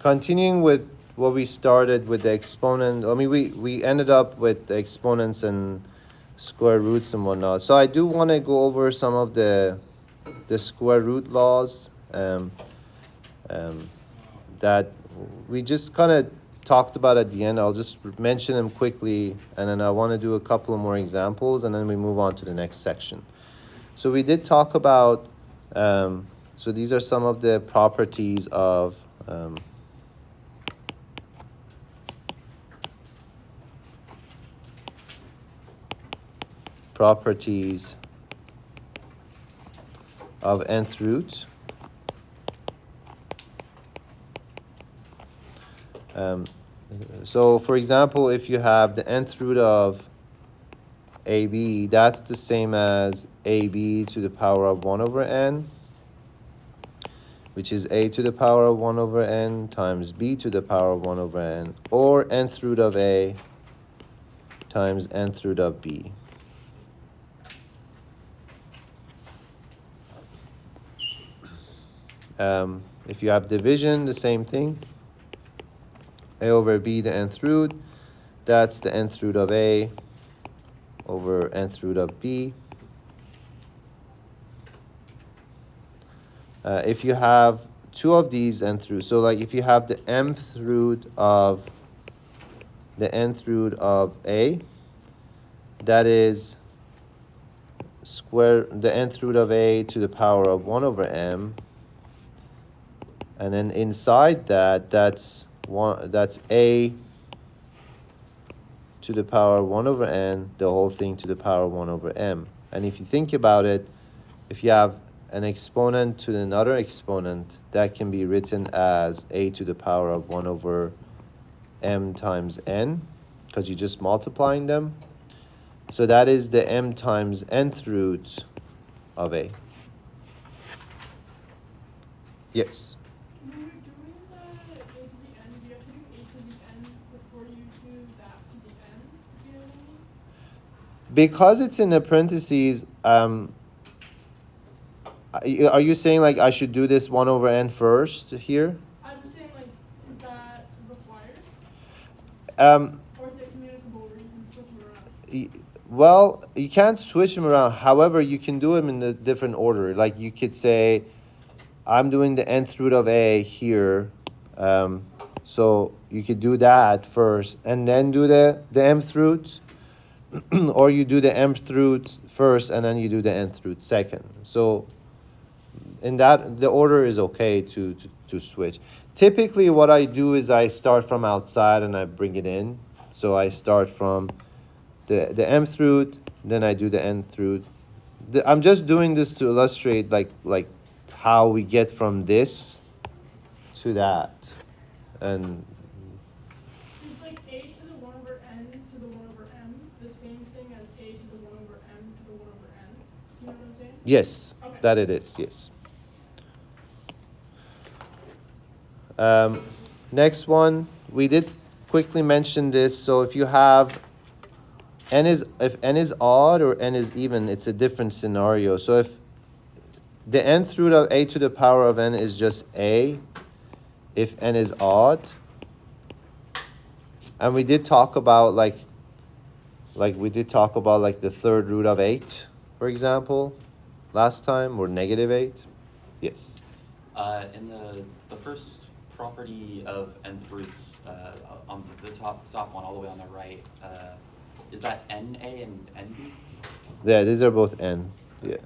continuing with what we started with the exponent, I mean, we ended up with the exponents and square roots and whatnot. So I do want to go over some of the square root laws that we just kind of talked about at the end. I'll just mention them quickly, and then I want to do a couple of more examples, and then we move on to the next section. So we did talk about, so these are some of the properties of nth root. So for example, if you have the nth root of AB, that's the same as AB to the power of 1 over n, which is a to the power of 1 over n times b to the power of 1 over n, or nth root of a times nth root of b. If you have division, the same thing. A over b, the nth root, that's the nth root of a over nth root of b. If you have two of these nth roots, so like if you have the nth root of a, that is the nth root of a to the power of 1 over m, and then inside that, that's a to the power of 1 over n, the whole thing to the power of 1 over m. And if you think about it, if you have an exponent to another exponent, that can be written as a to the power of 1 over m times n, because you're just multiplying them. So that is the m times nth root of a. Yes? When you're doing the a to the n, do you have to do a to the n before you do that to the n? Do you know what I mean? Because it's in the parentheses, are you saying like I should do this 1 over n first here? I'm saying, like, is that required? Or is it communicable where you can switch them around? Well, you can't switch them around. However, you can do them in a different order. Like you could say, I'm doing the nth root of a here. So you could do that first and then do the mth root. Or you do the mth root first and then you do the nth root second. So in that, the order is okay to switch. Typically what I do is I start from outside and I bring it in. So I start from the mth root, then I do the nth root. I'm just doing this to illustrate like how we get from this to that. And Is like a to the 1 over n to the 1 over m the same thing as a to the 1 over m to the 1 over n? You know what I'm saying? yes, Okay. that it is, yes. Next one, we did quickly mention this. So if you have if n is odd or n is even, it's a different scenario. So if the nth root of a to the power of n is just a, if n is odd, and we did talk about like the third root of 8, for example, last time, or negative 8. Yes. In the first property of nth roots, on the top one, all the way on the right, is that NA and NB? Yeah, these are both n. Yeah.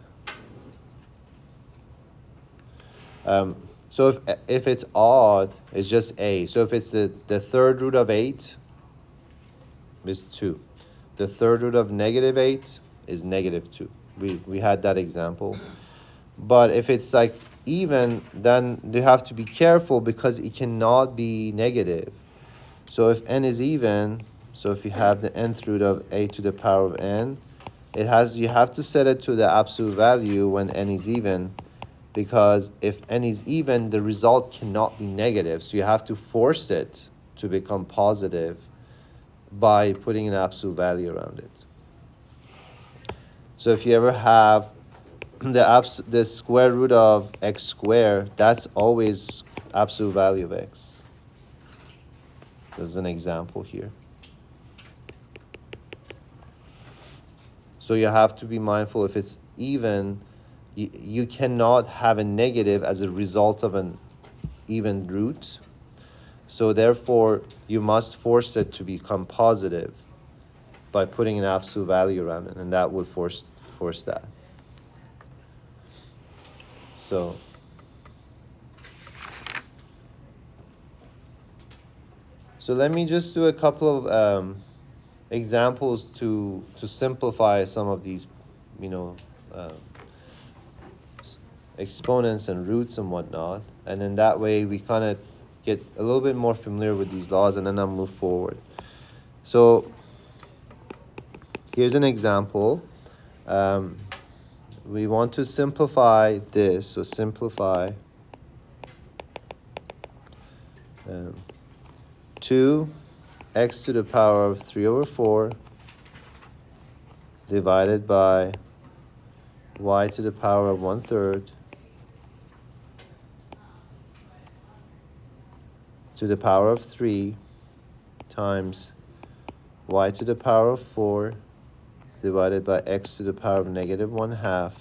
So if it's odd, it's just a. So if it's the third root of 8 is 2. The third root of negative 8 is negative 2. We had that example. But if it's like even, then you have to be careful because it cannot be negative. So if n is even, so if you have the nth root of a to the power of n, you have to set it to the absolute value when n is even, because if n is even, the result cannot be negative. So you have to force it to become positive by putting an absolute value around it. So if you ever have the square root of x squared, that's always absolute value of x. There's an example here. So you have to be mindful if it's even, you cannot have a negative as a result of an even root. So therefore, you must force it to become positive by putting an absolute value around it, and that would force that. So let me just do a couple of examples to simplify some of these, exponents and roots and whatnot, and then that way we kind of get a little bit more familiar with these laws, and then I'll move forward. So here's an example. We want to simplify this, so simplify 2x to the power of 3 over 4 divided by y to the power of 1/3 to the power of 3 times y to the power of 4 divided by x to the power of negative 1/2,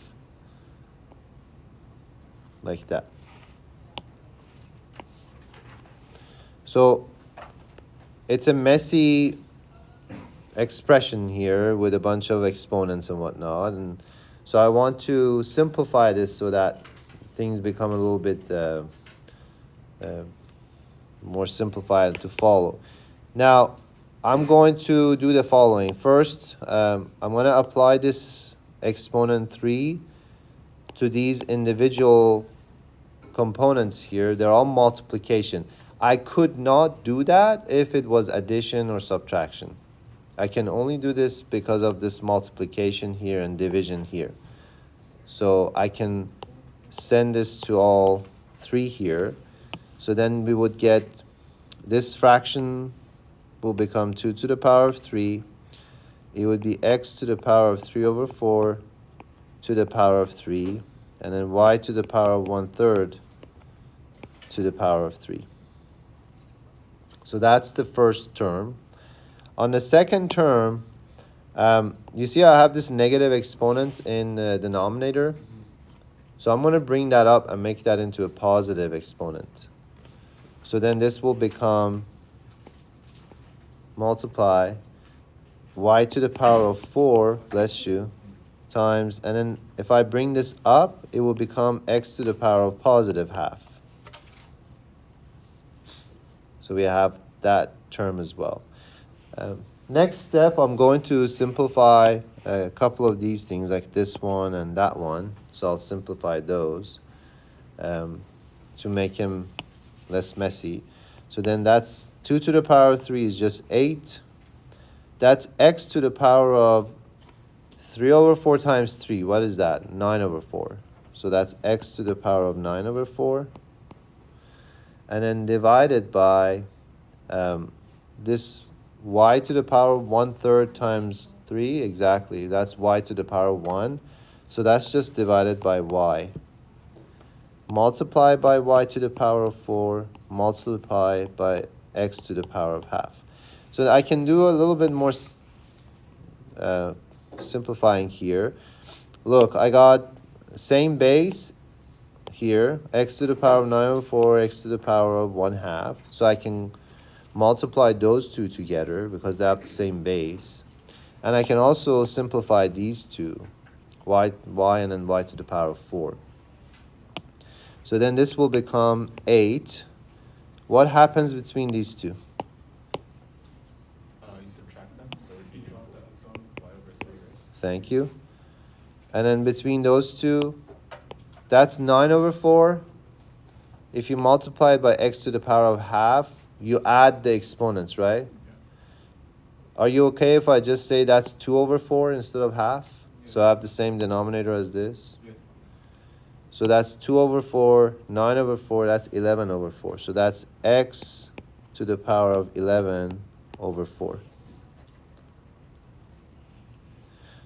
like that. So it's a messy expression here with a bunch of exponents and whatnot, and so I want to simplify this so that things become a little bit more simplified to follow. Now, I'm going to do the following. First, I'm going to apply this exponent 3 to these individual components here. They're all multiplication. I could not do that if it was addition or subtraction. I can only do this because of this multiplication here and division here. So I can send this to all 3 here. So then we would get this fraction will become 2 to the power of 3. It would be x to the power of 3 over 4 to the power of 3, and then y to the power of 1/3 to the power of 3. So that's the first term. On the second term, you see I have this negative exponent in the denominator. So I'm going to bring that up and make that into a positive exponent. So then this will become multiply y to the power of 4, bless you, times, and then if I bring this up, it will become x to the power of positive 1/2. So we have that term as well. Next step, I'm going to simplify a couple of these things, like this one and that one. So I'll simplify those to make him less messy. So then that's 2 to the power of 3 is just 8. That's x to the power of 3 over 4 times 3. What is that? 9 over 4. So that's x to the power of 9 over 4. And then divided by this y to the power of 1/3 times 3. Exactly. That's y to the power of 1. So that's just divided by y. Multiply by y to the power of 4. Multiply by x to the power of 1/2. So I can do a little bit more simplifying here. Look, I got same base here, x to the power of 9 over 4, x to the power of 1/2. So I can multiply those two together because they have the same base. And I can also simplify these two, y and then y to the power of 4. So then this will become 8. What happens between these two? You subtract them, so it'd be y over 3, right? Thank you. And then between those two, that's 9 over 4. If you multiply it by x to the power of 1/2, you add the exponents, right? Are you okay if I just say that's 2 over 4 instead of 1/2? So I have the same denominator as this. Yes. So that's 2 over 4, 9 over 4, that's 11 over 4. So that's x to the power of 11 over 4.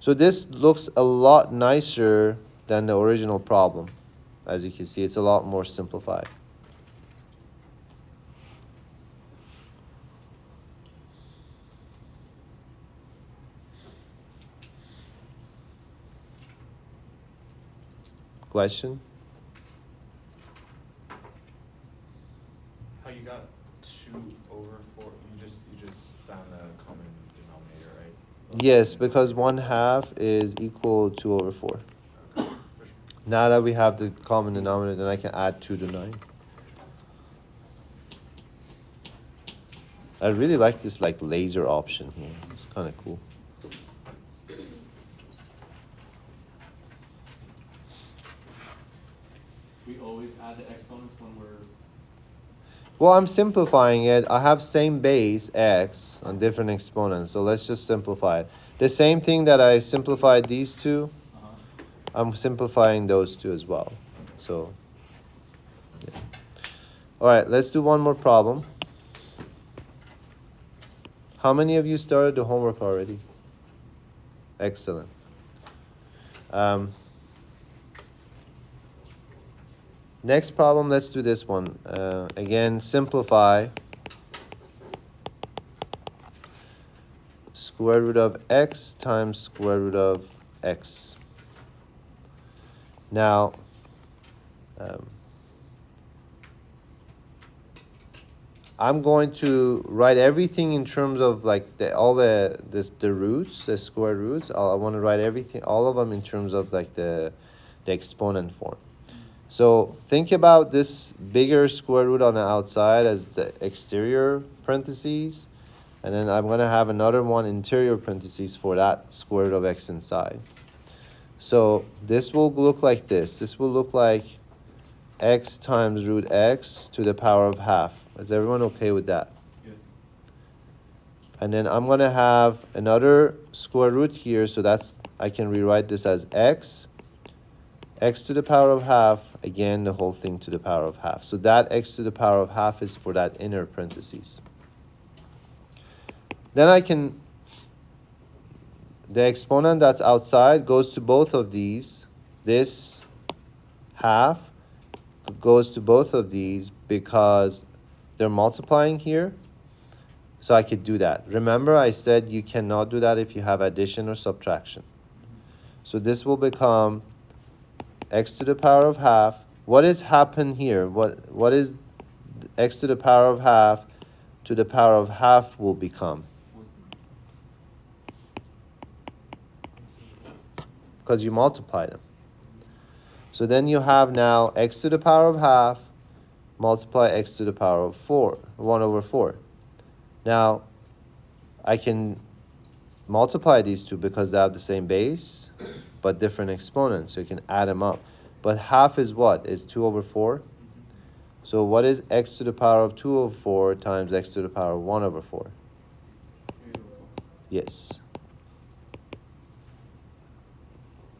So this looks a lot nicer than the original problem. As you can see, it's a lot more simplified. question? How you got 2/4? You just found a common denominator, right? Yes, because 1/2 is equal to 2/4. Okay, for sure. Now that we have the common denominator, then I can add 2 to 9. I really like this like laser option here. It's kind of cool. We always add the exponents when we're. Well, I'm simplifying it. I have same base x on different exponents, so let's just simplify it. The same thing that I simplified these two, I'm simplifying those two as well. So, yeah. All right, let's do one more problem. How many of you started the homework already? Excellent. Next problem, let's do this one. Again, simplify. Square root of x times square root of x. Now, I'm going to write everything in terms of like the roots, the square roots. I want to write everything, all of them in terms of like the exponent form. So think about this bigger square root on the outside as the exterior parentheses, and then I'm going to have another one interior parentheses for that square root of x inside. So this will look like this. This will look like x times root x to the power of half. Is everyone okay with that? Yes. And then I'm going to have another square root here, so that's, I can rewrite this as x to the power of half, again, the whole thing to the power of half. So that x to the power of half is for that inner parentheses. Then I can, the exponent that's outside goes to both of these. This half goes to both of these because they're multiplying here. So I could do that. Remember, I said you cannot do that if you have addition or subtraction. So this will become x to the power of half. What has happened here? What is x to the power of half to the power of half will become? Because you multiply them. So then you have now x to the power of half multiply x to the power of 4, 1/4. Now, I can multiply these two because they have the same base, but different exponents, so you can add them up. But half is what? Is 2/4? So what is x to the power of 2/4 times x to the power of 1/4? Yes.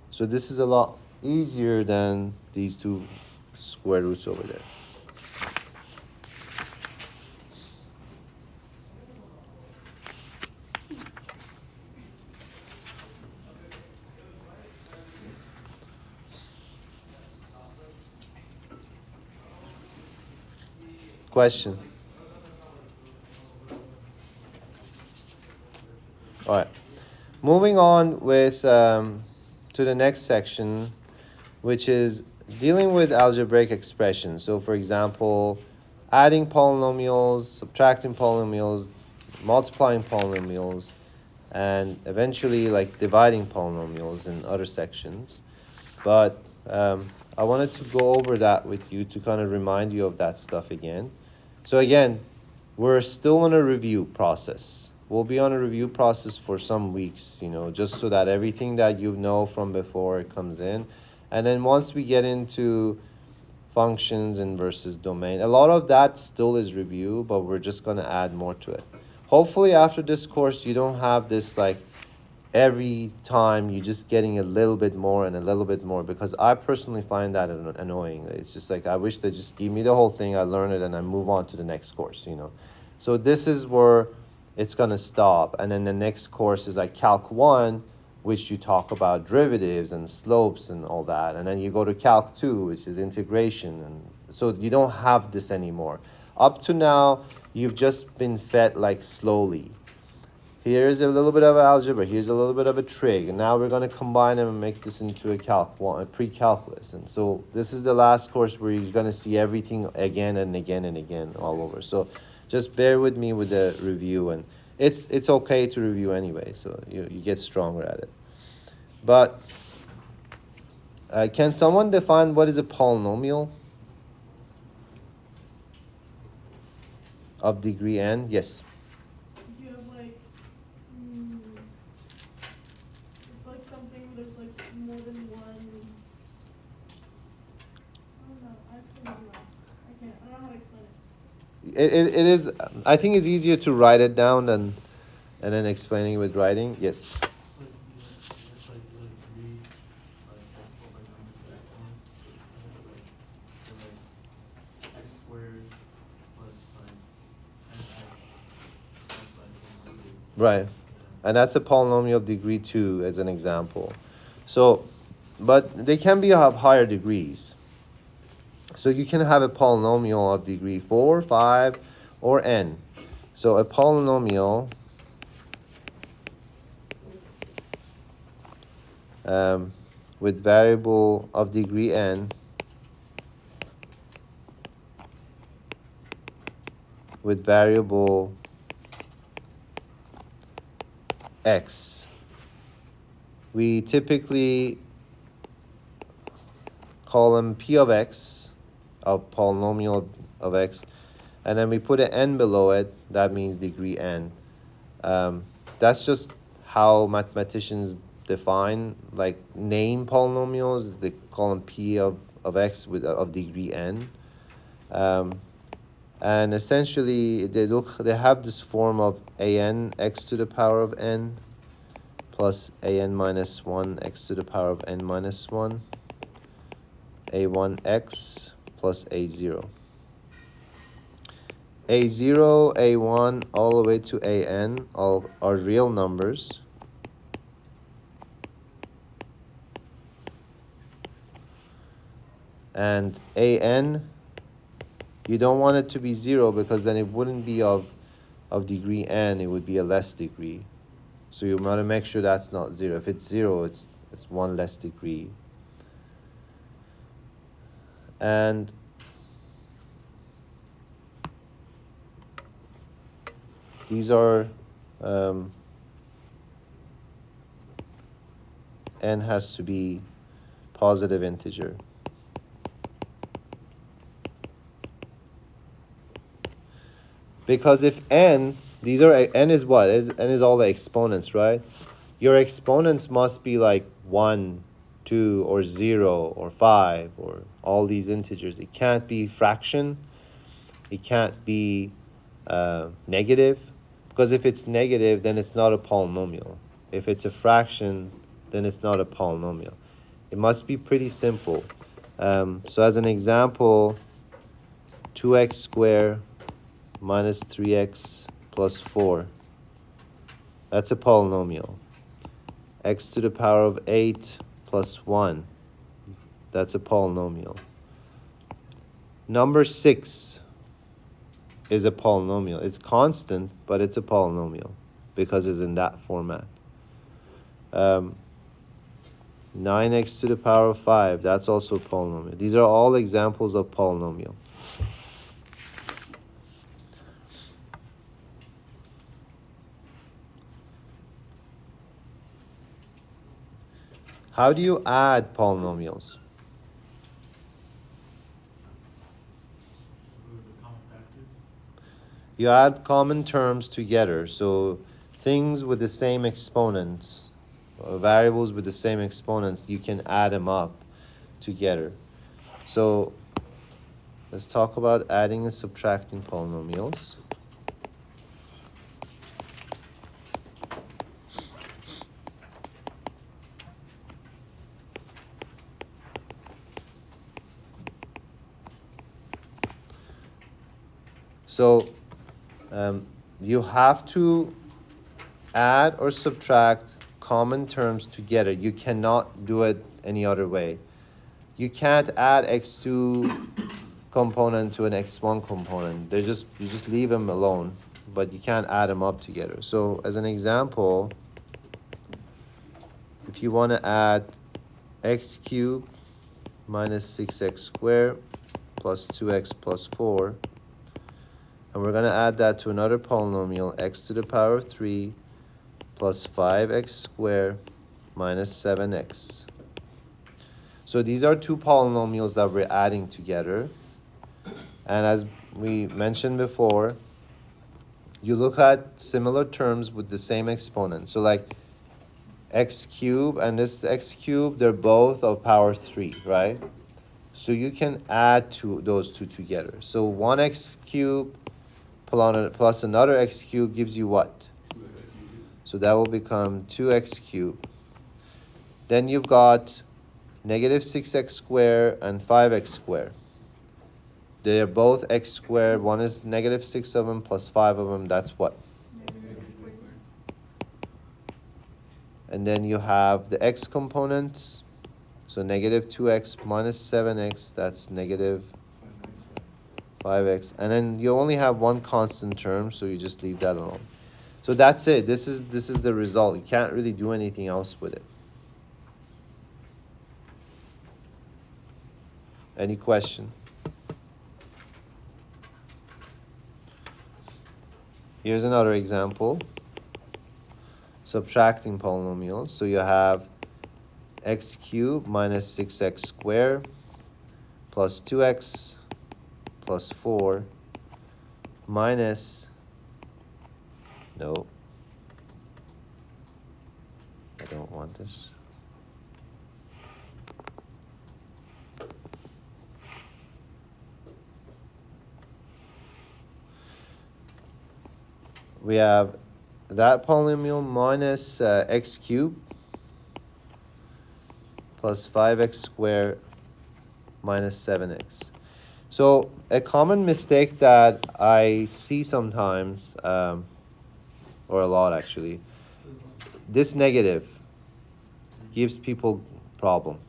So this is a lot easier than these two square roots over there. Question? All right. Moving on with to the next section, which is dealing with algebraic expressions. So, for example, adding polynomials, subtracting polynomials, multiplying polynomials, and eventually like dividing polynomials in other sections. But I wanted to go over that with you to kind of remind you of that stuff again. So again, we're still in a review process. We'll be on a review process for some weeks, you know, just so that everything that you know from before comes in. And then once we get into functions and versus domain, a lot of that still is review, but we're just going to add more to it. Hopefully after this course, you don't have this like every time you're just getting a little bit more and a little bit more, because I personally find that annoying. It's just like, I wish they just give me the whole thing, I learn it, and I move on to the next course, you know. So this is where it's going to stop. And then the next course is like Calc 1, which you talk about derivatives and slopes and all that. And then you go to Calc 2, which is integration. And so you don't have this anymore. Up to now, you've just been fed like slowly. Here's a little bit of algebra, here's a little bit of a trig, and now we're gonna combine them and make this into a pre-calculus. And so this is the last course where you're gonna see everything again and again and again all over. So just bear with me with the review, and it's okay to review anyway, so you get stronger at it. But can someone define what is a polynomial of degree n? Yes. You have like, it's like something, there's like more than one. I don't know, actually, no. I can't, I don't know how to explain it. It is, I think it's easier to write it down and then explaining it with writing. Yes. It's like three, like exponent, like exponents, like x squared plus like 10x plus like 100. Right. Yeah. And that's a polynomial of degree 2 as an example. So, but they can be of higher degrees. So you can have a polynomial of degree 4, 5, or n. So a polynomial with variable of degree n with variable x. We typically call them p of x, a polynomial of x, and then we put an n below it. That means degree n. That's just how mathematicians define, like, name polynomials. They call them p of x with of degree n. And essentially they have this form of an x to the power of n plus an minus 1 x to the power of n minus 1, a1x plus a0. a0, a1, all the way to an all are real numbers. And an, you don't want it to be 0 because then it wouldn't be of degree n, it would be a less degree. So you want to make sure that's not 0. If it's 0, it's one less degree. And these are n has to be positive integer. Because if n, these are, n is what? N is all the exponents, right? Your exponents must be like 1, 2, or 0, or 5, or all these integers. It can't be fraction. It can't be negative. Because if it's negative, then it's not a polynomial. If it's a fraction, then it's not a polynomial. It must be pretty simple. So as an example, 2x squared minus 3x plus 4. That's a polynomial. X to the power of 8 plus 1. That's a polynomial. Number 6 is a polynomial. It's constant, but it's a polynomial because it's in that format. 9x to the power of 5, that's also a polynomial. These are all examples of polynomial. How do you add polynomials? You add common terms together. So things with the same exponents, or variables with the same exponents, you can add them up together. So let's talk about adding and subtracting polynomials. So you have to add or subtract common terms together. You cannot do it any other way. You can't add x2 component to an x1 component. You just leave them alone. but you can't add them up together. So as an example, if you want to add x cubed minus 6x squared plus 2x plus 4, and we're going to add that to another polynomial, x to the power of 3 plus 5x squared minus 7x. So these are two polynomials that we're adding together. And as we mentioned before, you look at similar terms with the same exponent. So like x cubed and this x cubed, they're both of power 3, right? So you can add those two together. So 1x cubed plus another x cubed gives you what? So that will become 2x cubed. Then you've got negative 6x squared and 5x squared. They are both x squared. One is negative 6 of them plus 5 of them. That's what? And then you have the x components. So negative 2x minus 7x. That's negative 5x. And then you only have one constant term, so you just leave that alone. So that's it. This is the result. You can't really do anything else with it. Any question? Here's another example. Subtracting polynomials. So you have x cubed minus 6x squared plus 2x plus 4 minus, no, I don't want this. We have that polynomial minus x cubed plus 5x squared minus 7x. So a common mistake that I see sometimes, or a lot actually, this negative gives people problem.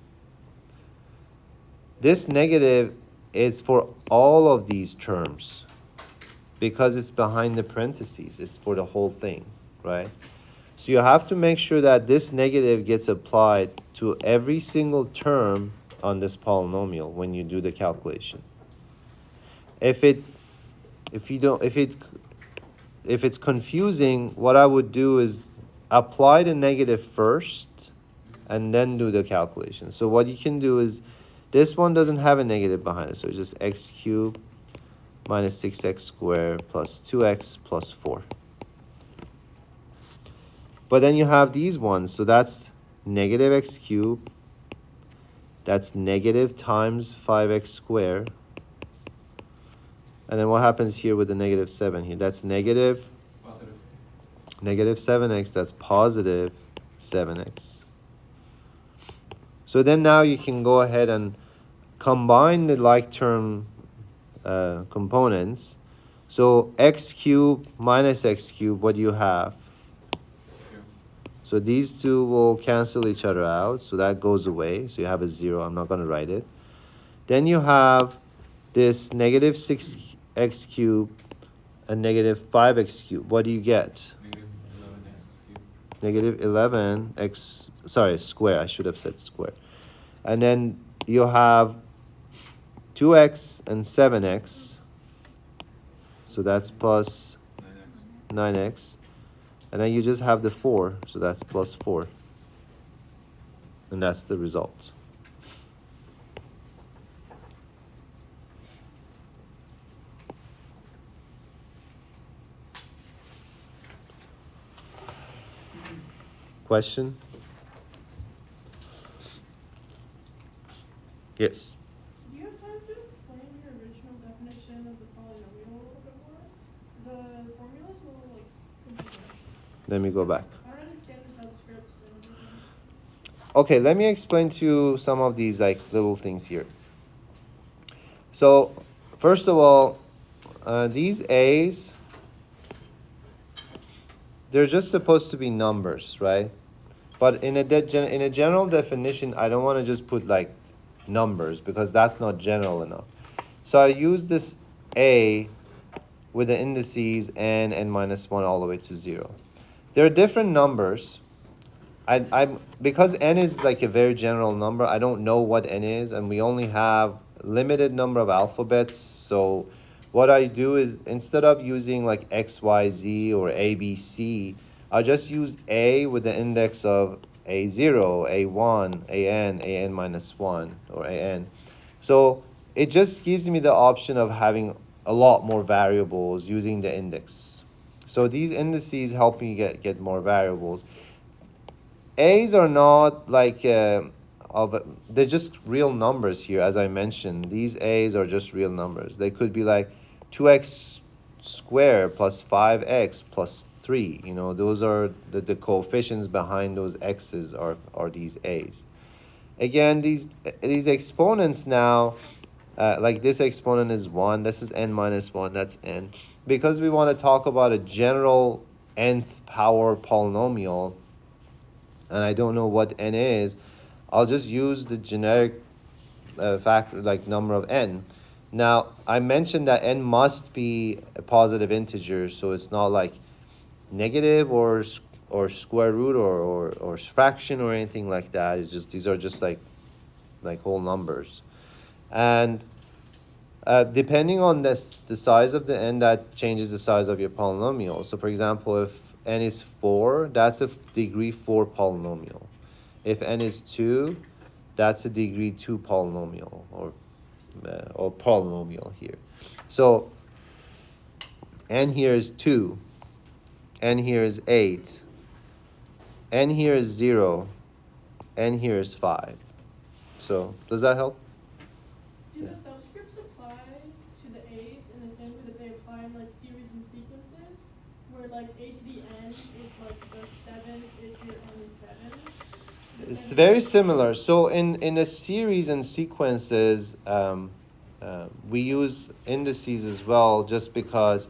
This negative is for all of these terms because it's behind the parentheses. It's for the whole thing, right? So you have to make sure that this negative gets applied to every single term on this polynomial when you do the calculation. If it's confusing, what I would do is apply the negative first and then do the calculation. So what you can do is, this one doesn't have a negative behind it, so it's just x cubed minus 6x squared plus 2x plus 4. But then you have these ones, so that's negative x cubed, that's negative times 5x squared, and then what happens here with the negative 7 here? That's negative 7x, that's positive 7x. So then now you can go ahead and combine the like term components. So x cubed minus x cubed, what do you have? So these two will cancel each other out, so that goes away. So you have a 0. I'm not going to write it. Then you have this negative 6x cubed and negative 5x cubed. What do you get? Negative 11x, sorry, square. I should have said square. And then you have 2x and 7x. So that's plus 9x. And then you just have the 4, so that's plus 4. And that's the result. Question? Yes. Do you have time to explain your original definition of the polynomial a little bit more? The formulas will like confuse us. Let me go back. I don't understand the subscripts and everything. Okay, let me explain to you some of these like little things here. So, first of all, these A's, they're just supposed to be numbers, right? But in a general definition, I don't want to just put like numbers because that's not general enough. So I use this A with the indices n minus 1 all the way to 0. There are different numbers. I'm because n is like a very general number, I don't know what n is, and we only have limited number of alphabets. So what I do is, instead of using like x, y, z or a, b, c, I'll just use a with the index of a0, a1, an minus 1, or an. So it just gives me the option of having a lot more variables using the index. So these indices help me get more variables. A's are not like they're just real numbers here, as I mentioned. These A's are just real numbers. They could be like 2x squared plus 5x plus 3. You know, those are the coefficients behind those x's are these A's. Again, these exponents now, like this exponent is 1, this is n minus 1, that's n. Because we want to talk about a general nth power polynomial, and I don't know what n is, I'll just use the generic factor, like number of n. Now, I mentioned that n must be a positive integer, so it's not like negative or square root or fraction or anything like that. It's just, these are just like whole numbers. And depending on the size of the n, that changes the size of your polynomial. So for example, if n is 4, that's a degree 4 polynomial. If n is 2, that's a degree 2 polynomial, or polynomial here. So n here is 2, n here is 8, n here is 0, n here is 5. So does that help? Do Yeah. the subscripts apply to the A's in the same way that they apply in like series and sequences? Where like a to the n is like the 7, a to the n is 7? It's very similar. So in a series and sequences, we use indices as well, just because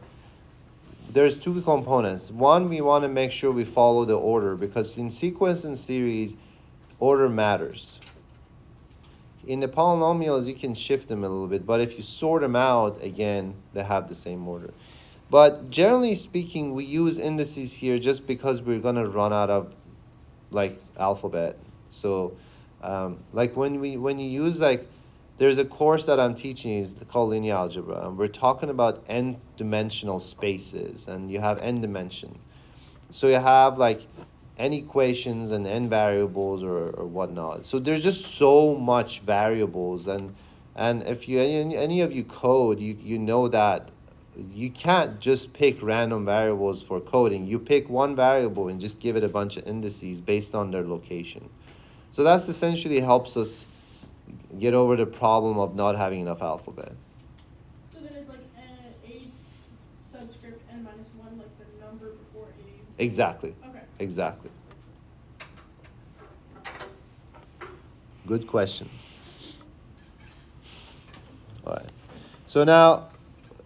there's two components. One, we want to make sure we follow the order, because in sequence and series, order matters. In the polynomials, you can shift them a little bit, but if you sort them out, again, they have the same order. But generally speaking, we use indices here just because we're going to run out of like alphabet. So like when you use, like, there's a course that I'm teaching is called linear algebra, and we're talking about n-dimensional spaces, and you have n dimension. So you have like n equations and n variables or whatnot. So there's just so much variables, and if you any of you code, you know that you can't just pick random variables for coding. You pick one variable and just give it a bunch of indices based on their location. So that's essentially helps us get over the problem of not having enough alphabet. So then it's like a subscript n minus 1, like the number before a. Exactly. Okay. Exactly. Good question. All right. So now,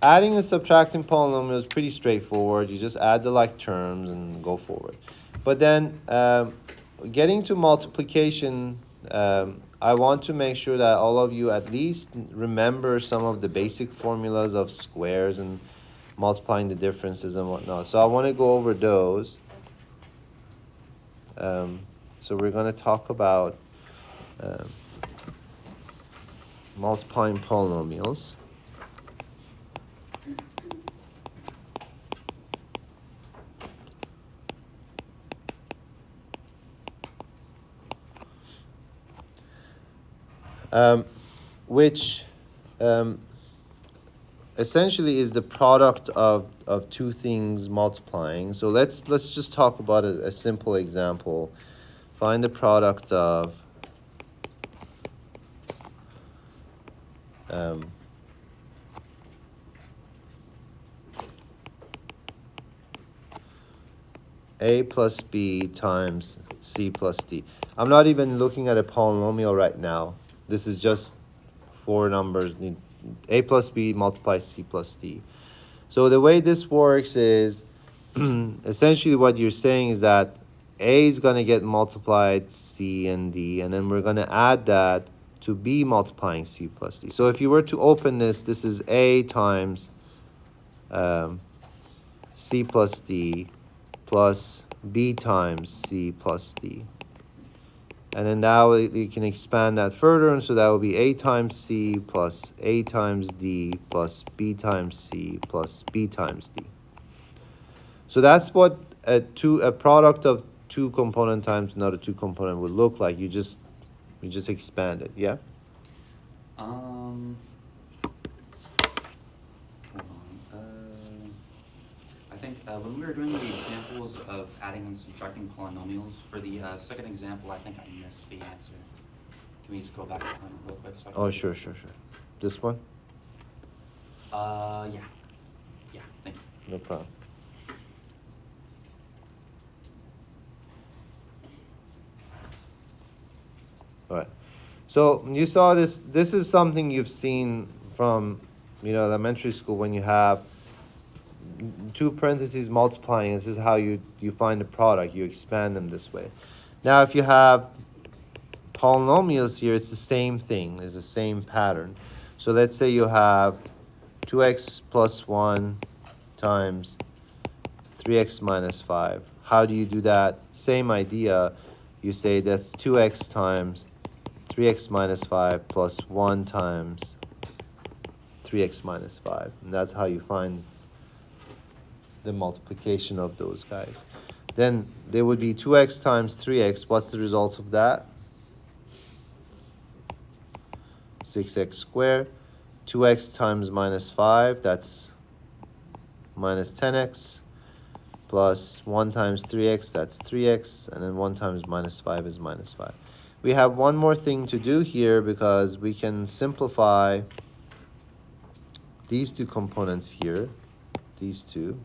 adding and subtracting polynomials is pretty straightforward. You just add the like terms and go forward. But then, getting to multiplication, I want to make sure that all of you at least remember some of the basic formulas of squares and multiplying the differences and whatnot. So I want to go over those. So we're going to talk about multiplying polynomials. Which essentially is the product of two things multiplying. So let's just talk about a simple example. Find the product of a plus b times c plus d. I'm not even looking at a polynomial right now. This is just four numbers. A plus b multiplies c plus d. So the way this works is essentially what you're saying is that a is going to get multiplied c and d, and then we're going to add that to b multiplying c plus d. So if you were to open this, this is a times C plus D plus B times C plus D. And then now you can expand that further, and so that will be A times C plus A times D plus B times C plus B times D. So that's what a product of two component times another two component would look like. You just expand it, yeah? Hold on. I think when we were doing the examples of adding and subtracting polynomials for the second example, I think I missed the answer. Can we just go back to it real quick? So I can Oh, sure. This one? Yeah. Yeah, thank you. No problem. All right. So you saw this. This is something you've seen from, elementary school when you have two parentheses multiplying. This is how you find the product. You expand them this way. Now, if you have polynomials here, it's the same thing. It's the same pattern. So let's say you have 2x plus 1 times 3x minus 5. How do you do that? Same idea. You say that's 2x times 3x minus 5 plus 1 times 3x minus 5. And that's how you find the multiplication of those guys. Then there would be 2x times 3x. What's the result of that? 6x squared. 2x times minus 5, that's minus 10x. Plus 1 times 3x, that's 3x. And then 1 times minus 5 is minus 5. We have one more thing to do here because we can simplify these two components here, these two.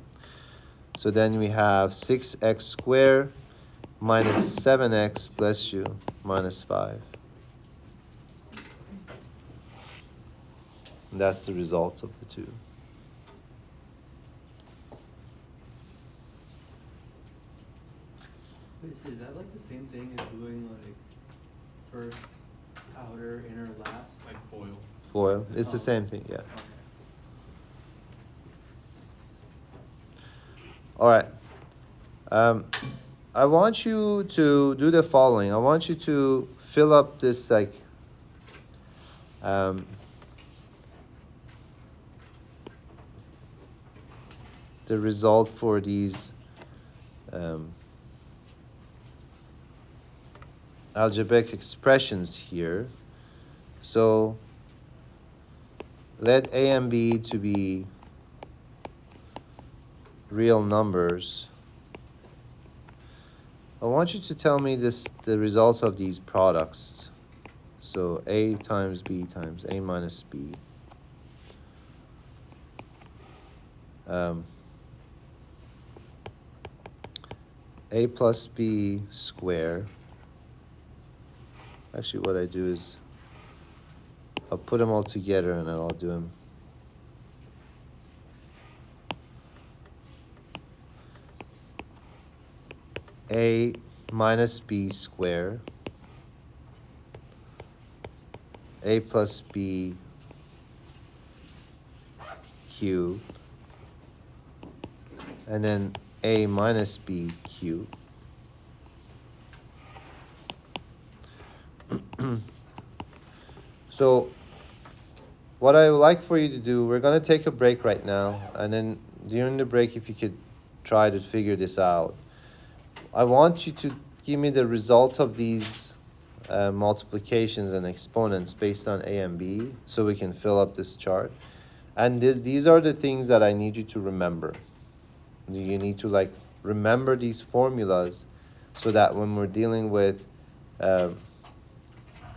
So then we have 6x squared minus 7x, bless you, minus 5. And that's the result of the two. Is that like the same thing as doing like first, outer, inner, last? Like foil. Foil, it's the same thing, yeah. Okay. All right. I want you to do the following. I want you to fill up this the result for these algebraic expressions here. So let A and B to be real numbers. I want you to tell me the result of these products. So A times B times A minus B. A plus B square. Actually, what I do is I'll put them all together and I'll do them. A minus B square. A plus B cubed. And then A minus B cubed. So what I would like for you to do, we're going to take a break right now, and then during the break, if you could try to figure this out. I want you to give me the result of these multiplications and exponents based on A and B, so we can fill up this chart. And these are the things that I need you to remember. You need to remember these formulas so that when we're dealing with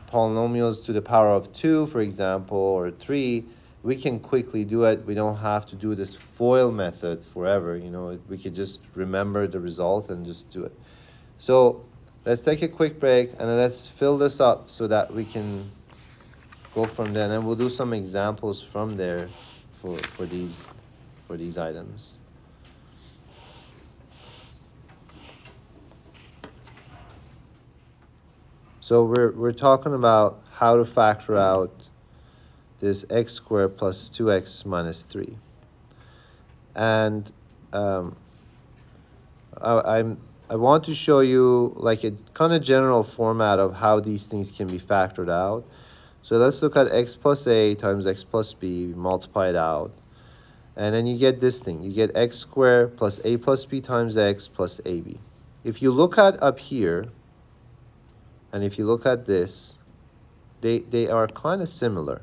polynomials to the power of 2, for example, or 3, we can quickly do it. We don't have to do this FOIL method forever. We could just remember the result and just do it. So let's take a quick break and then let's fill this up so that we can go from there. And we'll do some examples from there for these items. So we're talking about how to factor out this x squared plus 2x minus 3. and I want to show you like a kind of general format of how these things can be factored out. So let's look at x plus a times x plus b, multiply it out. And then you get this thing. You get x squared plus a plus b times x plus ab. If you look at up here, and if you look at this, they are kind of similar.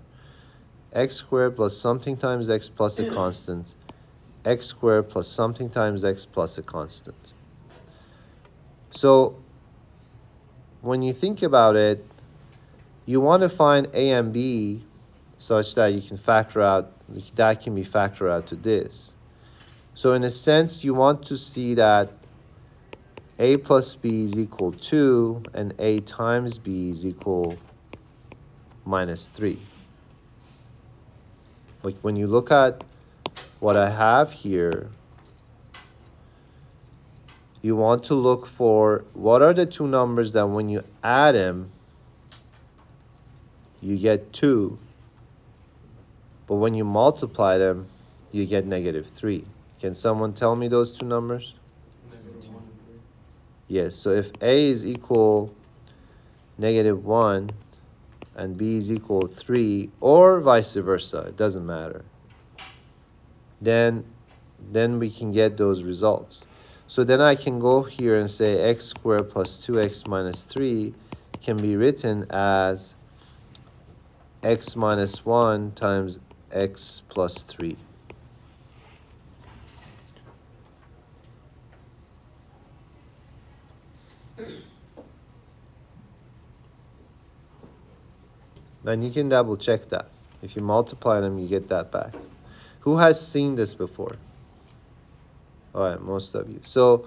X squared plus something times x plus a constant. X squared plus something times x plus a constant. So when you think about it, you want to find a and b such that you can factor out, that can be factored out to this. So in a sense, you want to see that a plus b is equal 2 and a times b is equal minus 3. Like when you look at what I have here, you want to look for what are the two numbers that when you add them, you get 2. But when you multiply them, you get -3. Can someone tell me those two numbers? -1 and 3. Yes, so if a is equal -1 and b is equal 3, or vice versa, it doesn't matter, then we can get those results. So then I can go here and say x squared plus 2x minus 3 can be written as x minus 1 times x plus 3. Then you can double check that. If you multiply them, you get that back. Who has seen this before? All right, most of you. So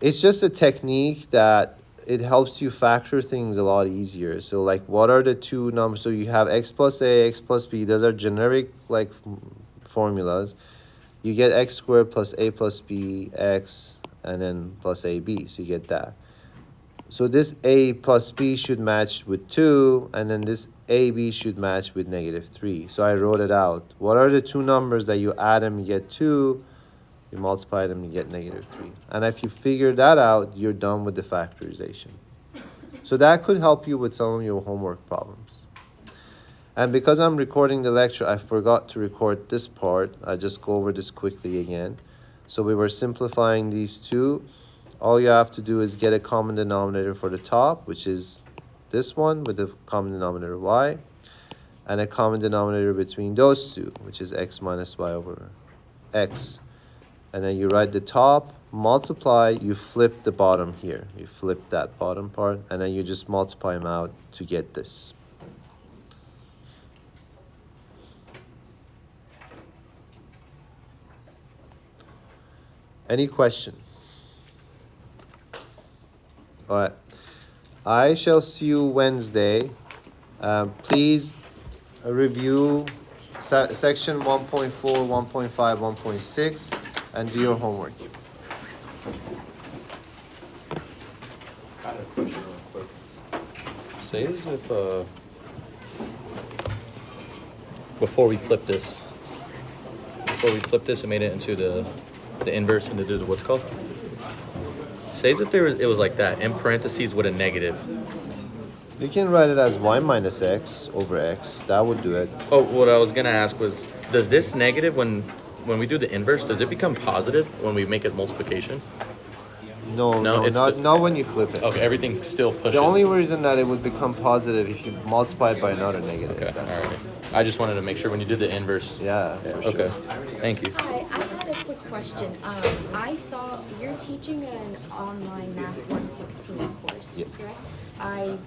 it's just a technique that it helps you factor things a lot easier. So like, what are the two numbers? So you have x plus a, x plus b. Those are generic like formulas. You get x squared plus a plus b x, and then plus ab. So you get that. So this a plus b should match with 2, and then this ab should match with -3. So I wrote it out. What are the two numbers that you add them, you get 2, you multiply them, you get -3. And if you figure that out, you're done with the factorization. So that could help you with some of your homework problems. And because I'm recording the lecture, I forgot to record this part. I'll just go over this quickly again. So we were simplifying these two. All you have to do is get a common denominator for the top, which is this one with the common denominator y, and a common denominator between those two, which is x minus y over x. And then you write the top, multiply, you flip the bottom here. You flip that bottom part, and then you just multiply them out to get this. Any question? All right. I shall see you Wednesday. Please review section 1.4, 1.5, 1.6, and do your homework. I had a question real quick. Say as if before we flip this and made it into the inverse and the what's called? Say as if it was like that in parentheses with a negative. You can write it as y minus x over x. That would do it. Oh, what I was gonna ask was, does this negative when we do the inverse, does it become positive when we make it multiplication? No, No, it's not when you flip it. Okay, everything still pushes. The only reason that it would become positive if you multiply it by another negative. Okay, That's all right. I just wanted to make sure when you did the inverse. Yeah. for sure. Okay, thank you. Hi, I had a quick question. I saw you're teaching an online Math 116 course, Yes. correct? I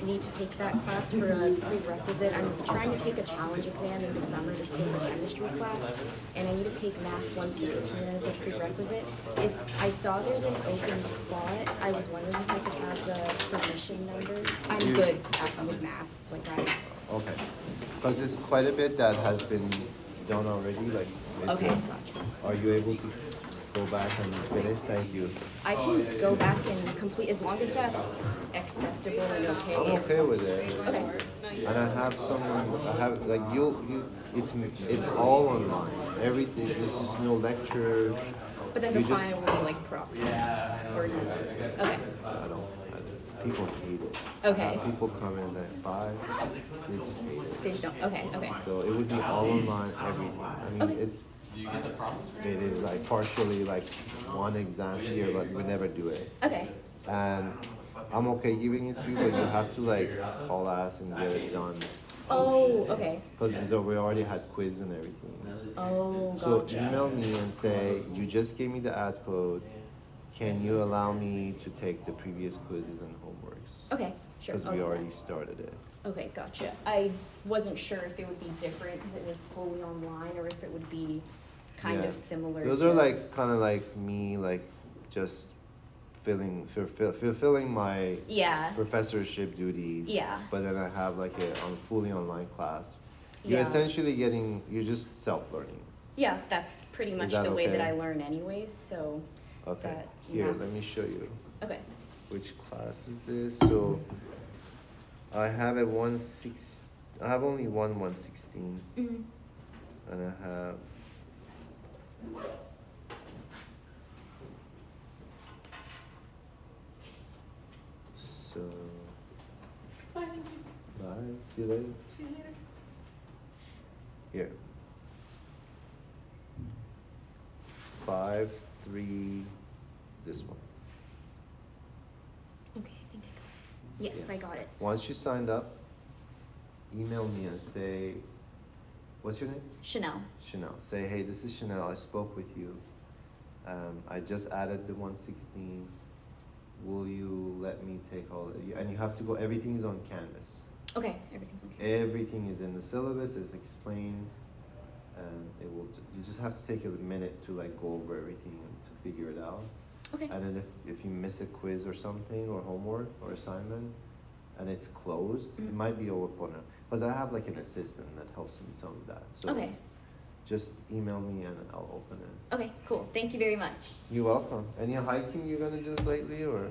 need to take that class for a prerequisite. I'm trying to take a challenge exam in the summer to skip a chemistry class, and I need to take Math 116 as a prerequisite. If I saw there's an open spot, I was wondering if I could have the permission number. I'm good with math, like Okay. Because it's quite a bit that has been done already. Like. Okay, missing. gotcha. Are you able to go back and finish? Thank you. I can go back and complete, as long as that's acceptable and okay. I'm okay with it. Okay. And I have someone. I have like you. It's all online. everything, this is no lecture. But then the You just- final will be like proper. Or okay. People hate it. Okay. People come in at 5, they just hate it. They just don't. Okay. So it would be all online, everything. I mean, Okay. it is like partially like one exam here, but we never do it. Okay. And I'm okay giving it to you, but you have to like call us and get it done. Oh, okay. Because we already had quiz and everything. Oh, So gotcha. email me and say, you just gave me the ad code. Can you allow me to take the previous quizzes and homeworks? Okay, sure. Because I'll we do that. already started it. Okay, gotcha. I wasn't sure if it would be different because it was fully online or if it would be kind Yeah. of similar Those to. are like kind of like me, like just fulfilling my Yeah. professorship duties. Yeah. But then I have like a fully online class. You're Yeah. essentially you're just self-learning. Yeah, that's pretty much that the way that okay? I learn anyways, so Okay. that Here, let maps- me show you. Okay. Which class is this? So I have a I have only one 116, Mm-hmm. and I have so Bye, thank you. bye. See you later. See you later. Here. 5, 3, this one. Okay, I think I got it. Yes, Yeah. I got it. Once you signed up, email me and say, what's your name? Chanel. Chanel. Say, hey, this is Chanel. I spoke with you. I just added the 116. Will you let me take all of you? And you have to go, everything is on Canvas. Okay, everything's okay. Everything is in the syllabus, it's explained. And you just have to take a minute to like go over everything and to figure it out. Okay. And then if you miss a quiz or something, or homework, or assignment, and it's closed, it Mhm. might be open. Because I have like an assistant that helps me with some of that. So Okay. just email me and I'll open it. Okay, cool. Thank you very much. You're welcome. Any hiking you're gonna do lately, or?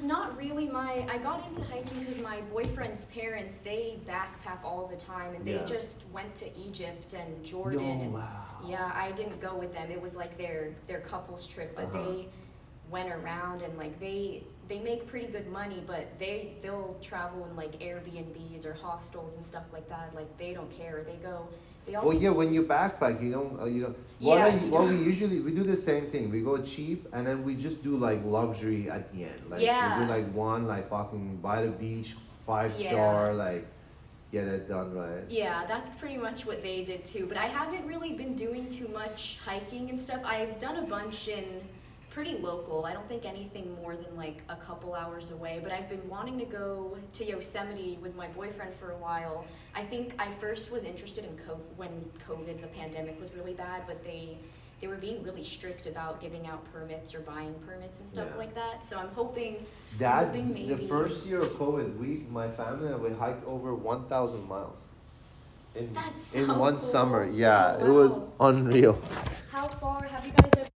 Not really. I got into hiking because my boyfriend's parents, they backpack all the time and they Yeah. just went to Egypt and Jordan. No, and wow. Yeah, I didn't go with them. It was like their couple's trip, but Uh-huh. they went around and like they make pretty good money, but they'll travel in like Airbnbs or hostels and stuff like that. Like they don't care. They Well, always yeah, when you backpack, you don't. Yeah, you What we don't. usually we do the same thing. We go cheap, and then we just do like luxury at the end. Like we Yeah. do like one, like fucking by the beach, 5-star, like get it done right. Yeah, that's pretty much what they did too. But I haven't really been doing too much hiking and stuff. I've done a bunch in pretty local. I don't think anything more than like a couple hours away. But I've been wanting to go to Yosemite with my boyfriend for a while. I think I first was interested in when COVID, the pandemic was really bad, but they were being really strict about giving out permits or buying permits and stuff Yeah. like that. So I'm hoping That maybe. the first year of COVID, my family and we hiked over 1,000 miles. That's in so one cool. summer. Yeah, Oh, it was wow. unreal. How far have you guys ever